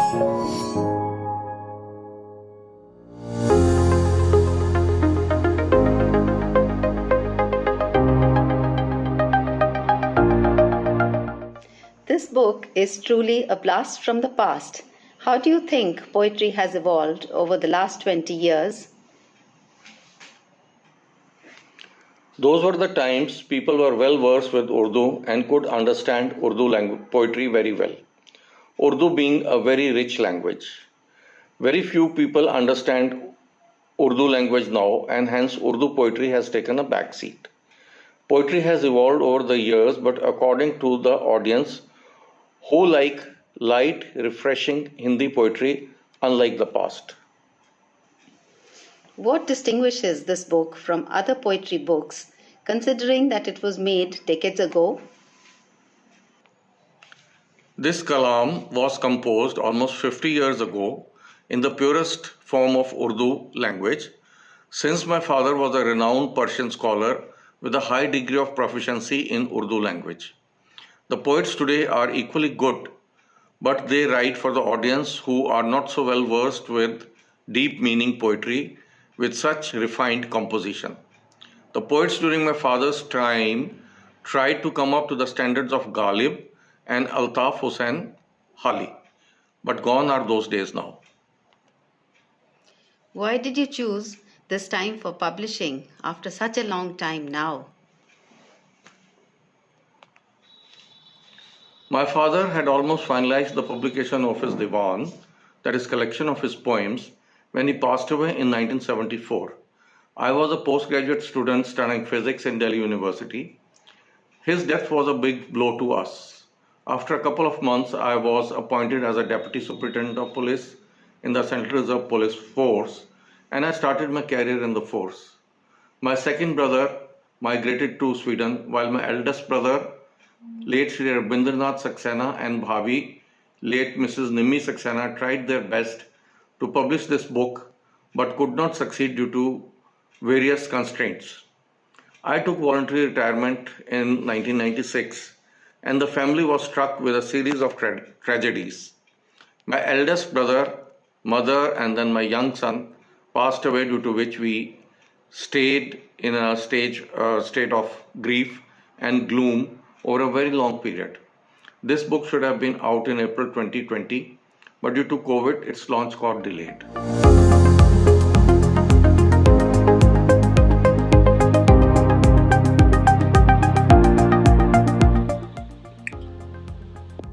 This book is truly a blast from the past. How do you think poetry has evolved over the last 20 years? Those were the times people were well versed with Urdu and could understand Urdu poetry very well. Urdu being a very rich language. Very few people understand Urdu language now, and hence Urdu poetry has taken a back seat. Poetry has evolved over the years, but according to the audience, who like light, refreshing Hindi poetry, unlike the past. What distinguishes this book from other poetry books, considering that it was made decades ago? This kalam was composed almost 50 years ago in the purest form of Urdu language. Since my father was a renowned Persian scholar with a high degree of proficiency in Urdu language. The poets today are equally good, but they write for the audience who are not so well versed with deep meaning poetry with such refined composition. The poets during my father's time tried to come up to the standards of Ghalib and Altaf Hussain Hali, but gone are those days now. Why did you choose this time for publishing after such a long time now? My father had almost finalized the publication of his Diwan, that is, collection of his poems, when he passed away in 1974. I was a postgraduate student studying physics in Delhi University. His death was a big blow to us. After a couple of months, I was appointed as a deputy superintendent of police in the Central Reserve Police Force, and I started my career in the force. My second brother migrated to Sweden, while my eldest brother, late Sri Rabindranath Saxena, and Bhavi, late Mrs. Nimmi Saxena, tried their best to publish this book but could not succeed due to various constraints. I took voluntary retirement in 1996, and the family was struck with a series of tragedies. My eldest brother, mother, and then my young son passed away, due to which we stayed in a state of grief and gloom over a very long period. This book should have been out in April 2020, but due to COVID, its launch got delayed.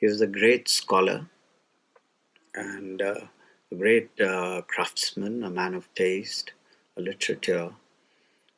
He is a great scholar and a great craftsman, a man of taste, a literature.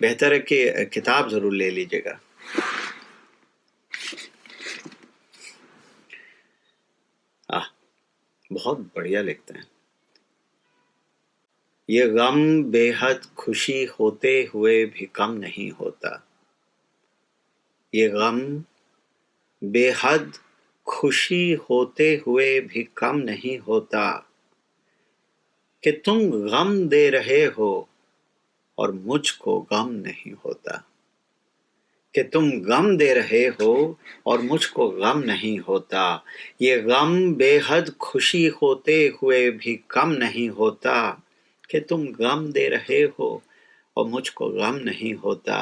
بہتر ہے کہ کتاب ضرور لے لیجیے گا. بہت بڑھیا لکھتے ہیں. یہ غم بے حد خوشی ہوتے ہوئے بھی کم نہیں ہوتا. یہ غم بے حد خوشی ہوتے ہوئے بھی کم نہیں ہوتا کہ تم غم دے رہے ہو اور مجھ کو غم نہیں ہوتا. کہ تم غم دے رہے ہو اور مجھ کو غم نہیں ہوتا. یہ غم بے حد خوشی ہوتے ہوئے بھی کم نہیں ہوتا کہ تم غم دے رہے ہو اور مجھ کو غم نہیں ہوتا.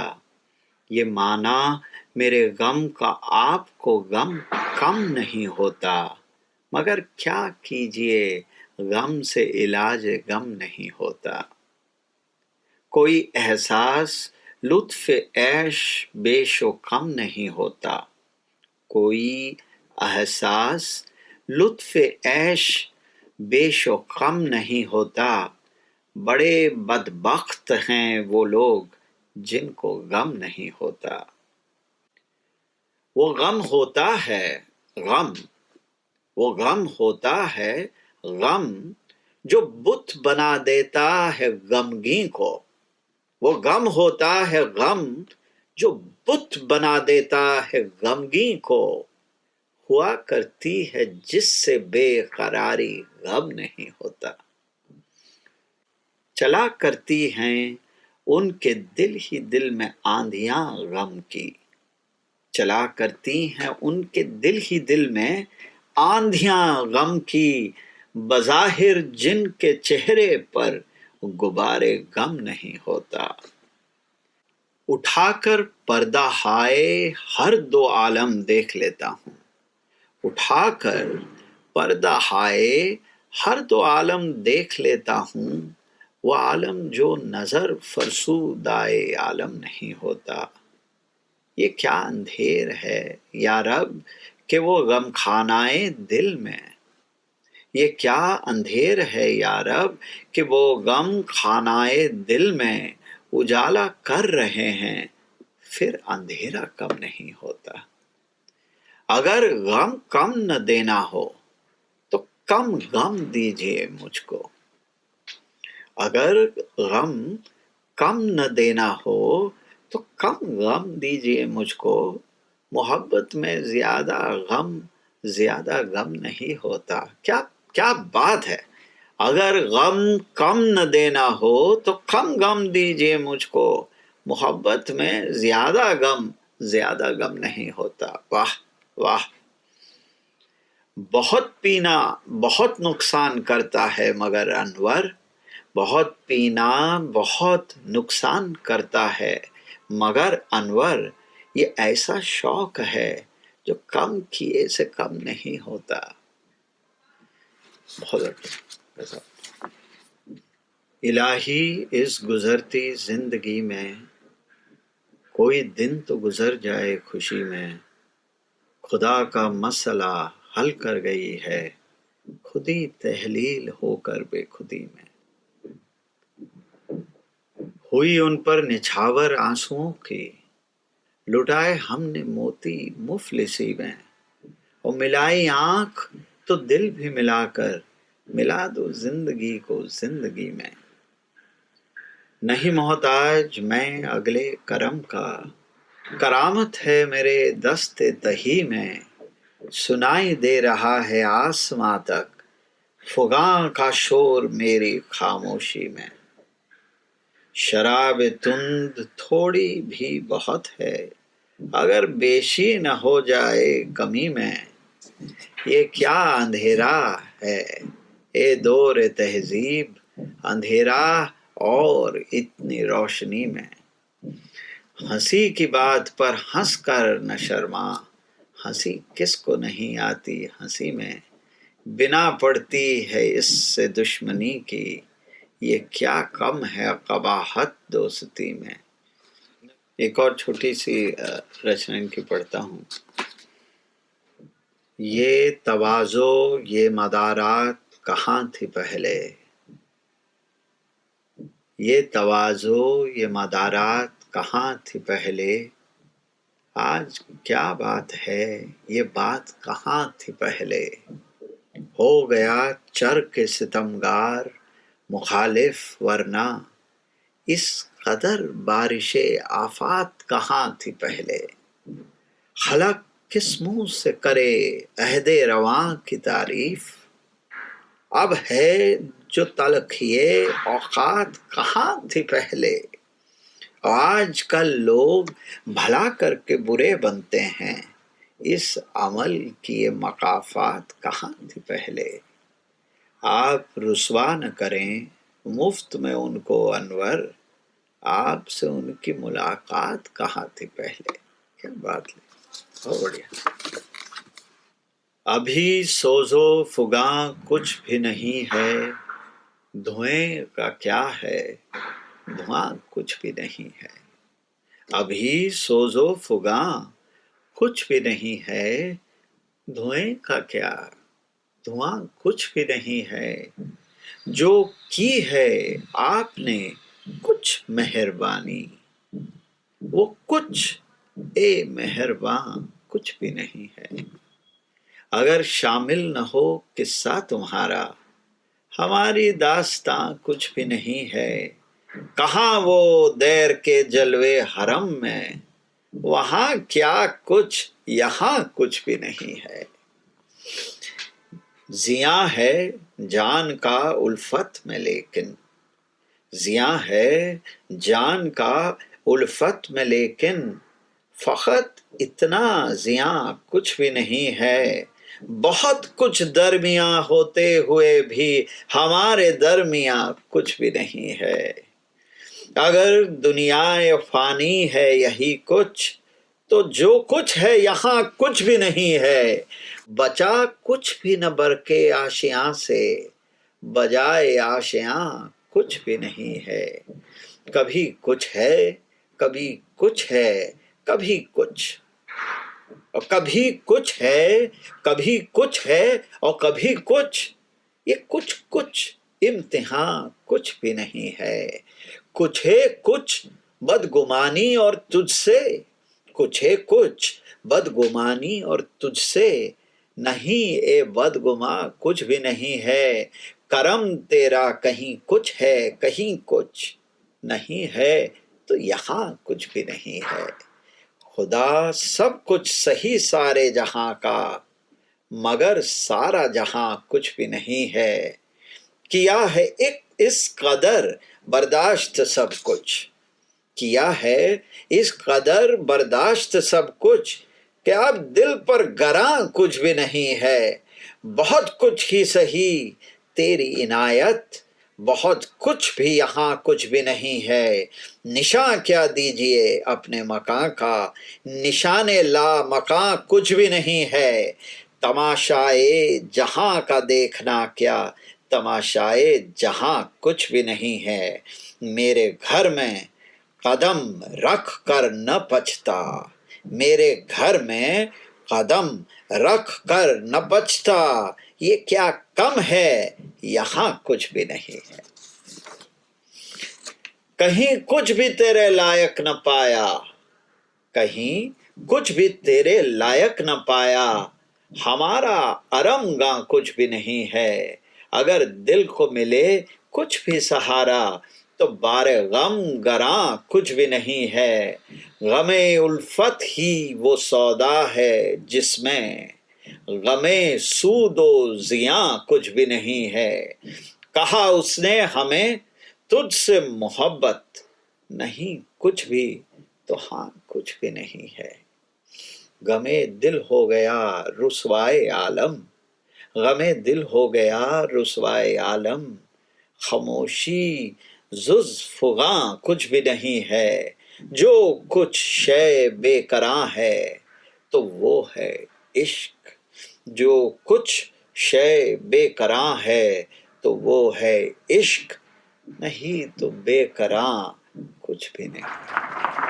یہ معنی میرے غم کا آپ کو غم کم نہیں ہوتا، مگر کیا کیجئے غم سے علاج غم نہیں ہوتا. کوئی احساس لطف عیش بیش و کم نہیں ہوتا. کوئی احساس لطف عیش بیش و کم نہیں ہوتا. بڑے بدبخت ہیں وہ لوگ جن کو غم نہیں ہوتا. وہ غم ہوتا ہے غم، وہ غم ہوتا ہے غم جو بت بنا دیتا ہے غمگین کو. وہ غم ہوتا ہے غم جو بت بنا دیتا ہے غمگین کو. ہوا کرتی ہے جس سے بے قراری غم نہیں ہوتا. چلا کرتی ہیں ان کے دل ہی دل میں آندھیاں غم کی. چلا کرتی ہیں ان کے دل ہی دل میں آندھیاں غم کی. بظاہر جن کے چہرے پر غبارے غم نہیں ہوتا. اٹھا کر پردہ ہائے ہر دو عالم دیکھ لیتا ہوں. اٹھا کر پردہ ہائے ہر دو عالم دیکھ لیتا ہوں. وہ عالم جو نظر فرسودائے عالم نہیں ہوتا. یہ کیا اندھیر ہے یا رب کہ وہ غم خانائے دل میں. یہ کیا اندھیر ہے یا رب کہ وہ غم خانائے دل میں اجالا کر رہے ہیں، پھر اندھیرا کم نہیں ہوتا. اگر غم کم نہ دینا ہو تو کم غم دیجئے مجھ کو. اگر غم کم نہ دینا ہو تو کم غم دیجئے مجھ کو. محبت میں زیادہ غم نہیں ہوتا. کیا بات ہے. اگر غم کم نہ دینا ہو تو کم غم دیجئے مجھ کو. محبت میں زیادہ غم نہیں ہوتا. واہ واہ. بہت پینا بہت نقصان کرتا ہے مگر انور. بہت پینا بہت نقصان کرتا ہے مگر انور. یہ ایسا شوق ہے جو کم کیے سے کم نہیں ہوتا. بہت اچھا. الہی اس گزرتی زندگی میں کوئی دن تو گزر جائے خوشی میں. خدا کا مسئلہ حل کر گئی ہے خودی تحلیل ہو کر بے خودی میں. ہوئی ان پر نچھاور آنسوؤں کی، لٹائے ہم نے موتی مفلسی میں. اور ملائی آنکھ تو دل بھی ملا کر ملا دو زندگی کو زندگی میں. نہیں محتاج میں اگلے کرم کا، کرامت ہے میرے دست تہی میں. سنائی دے رہا ہے آسماں تک فغاں کا شور میری خاموشی میں. شراب تند تھوڑی بھی بہت ہے اگر بیشی نہ ہو جائے کمی میں. یہ کیا اندھیرا ہے اے دور تہذیب، اندھیرا اور اتنی روشنی میں. ہنسی کی بات پر ہنس کر نہ شرما، ہنسی کس کو نہیں آتی ہنسی میں. بنا پڑتی ہے اس سے دشمنی کی، یہ کیا کم ہے قباحت دوستی میں. ایک اور چھوٹی سی رچنا ان کی پڑھتا ہوں. یہ تواضع یہ مدارات کہاں تھی پہلے. یہ تواضع یہ مدارات کہاں تھی پہلے، آج کیا بات ہے، یہ بات کہاں تھی پہلے، ہو گیا چرخ ستمگار مخالف ورنہ، اس قدر بارش آفات کہاں تھی پہلے، خلق کس منہ سے کرے عہد رواں کی تعریف، اب ہے جو تلخیِ اوقات کہاں تھی پہلے، آج کل لوگ بھلا کر کے برے بنتے ہیں، اس عمل کی یہ مقافات کہاں تھی پہلے، آپ رسوا نہ کریں مفت میں ان کو انور، آپ سے ان کی ملاقات کہاں تھی پہلے۔ کیا بات ہے، بہت بڑھیا۔ ابھی سوز و فگاں کچھ بھی نہیں ہے، دھوئیں کا کیا ہے، دھواں کچھ بھی نہیں ہے، ابھی سوز و فگاں کچھ بھی نہیں ہے، دھوئیں کا کیا، دھواں کچھ بھی نہیں ہے، جو کی ہے آپ نے کچھ مہربانی، وہ کچھ اے مہرباں کچھ بھی نہیں ہے، اگر شامل نہ ہو قصہ تمہارا، ہماری داستاں کچھ بھی نہیں ہے، کہاں وہ دیر کے جلوے حرم میں، وہاں کیا کچھ یہاں کچھ بھی نہیں ہے، زیاں ہے جان کا الفت میں لیکن، زیاں ہے جان کا الفت میں لیکن، فقط اتنا زیاں کچھ بھی نہیں ہے، بہت کچھ درمیاں ہوتے ہوئے بھی ہمارے درمیاں کچھ بھی نہیں ہے، اگر دنیا فانی ہے یہی کچھ، تو جو کچھ ہے یہاں کچھ بھی نہیں ہے، بچا کچھ بھی نہ برقے آشیاں سے، بجائے آشیاں کچھ بھی نہیں ہے، کبھی کچھ ہے کبھی کچھ ہے کبھی کچھ، اور کبھی کچھ ہے کبھی کچھ ہے اور کبھی کچھ، یہ کچھ کچھ امتحان کچھ بھی نہیں ہے، کچھ ہے کچھ بدگمانی اور تجھ سے، کچھ ہے کچھ بدگمانی اور تجھ سے، نہیں اے بدگماں کچھ بھی نہیں ہے، کرم تیرا کہیں کچھ ہے کہیں کچھ نہیں ہے، تو یہاں کچھ بھی نہیں ہے، خدا سب کچھ صحیح سارے جہاں کا، مگر سارا جہاں کچھ بھی نہیں ہے، کیا ہے ایک اس قدر برداشت سب کچھ، کیا ہے اس قدر برداشت سب کچھ، کہ اب دل پر گراں کچھ بھی نہیں ہے، بہت کچھ ہی سہی تیری عنایت، بہت کچھ بھی یہاں کچھ بھی نہیں ہے، نشاں کیا دیجئے اپنے مکاں کا، نشان لا مکاں کچھ بھی نہیں ہے، تماشائے جہاں کا دیکھنا کیا، تماشائے جہاں کچھ بھی نہیں ہے، میرے گھر میں قدم رکھ کر نہ پچھتا، میرے گھر میں قدم رکھ کر نہ پچھتا، یہ کیا کم ہے یہاں کچھ بھی نہیں ہے، کہیں کچھ بھی تیرے لائق نہ پایا، کہیں کچھ بھی تیرے لائق نہ پایا، ہمارا ارم گاں کچھ بھی نہیں ہے، اگر دل کو ملے کچھ بھی سہارا، تو بار غم گراں کچھ بھی نہیں ہے، غم الفت ہی وہ سودا ہے جس میں، غم سود و زیاں کچھ بھی نہیں ہے، کہا اس نے ہمیں تجھ سے محبت، نہیں کچھ بھی تو ہاں کچھ بھی نہیں ہے، غم دل ہو گیا رسوائے عالم، غم دل ہو گیا رسوائے عالم، خاموشی جز فغاں کچھ بھی نہیں ہے، جو کچھ شے بے کراں ہے تو وہ ہے عشق، جو کچھ شے بے کراں ہے تو وہ ہے عشق، نہیں تو بے کراں کچھ بھی نہیں۔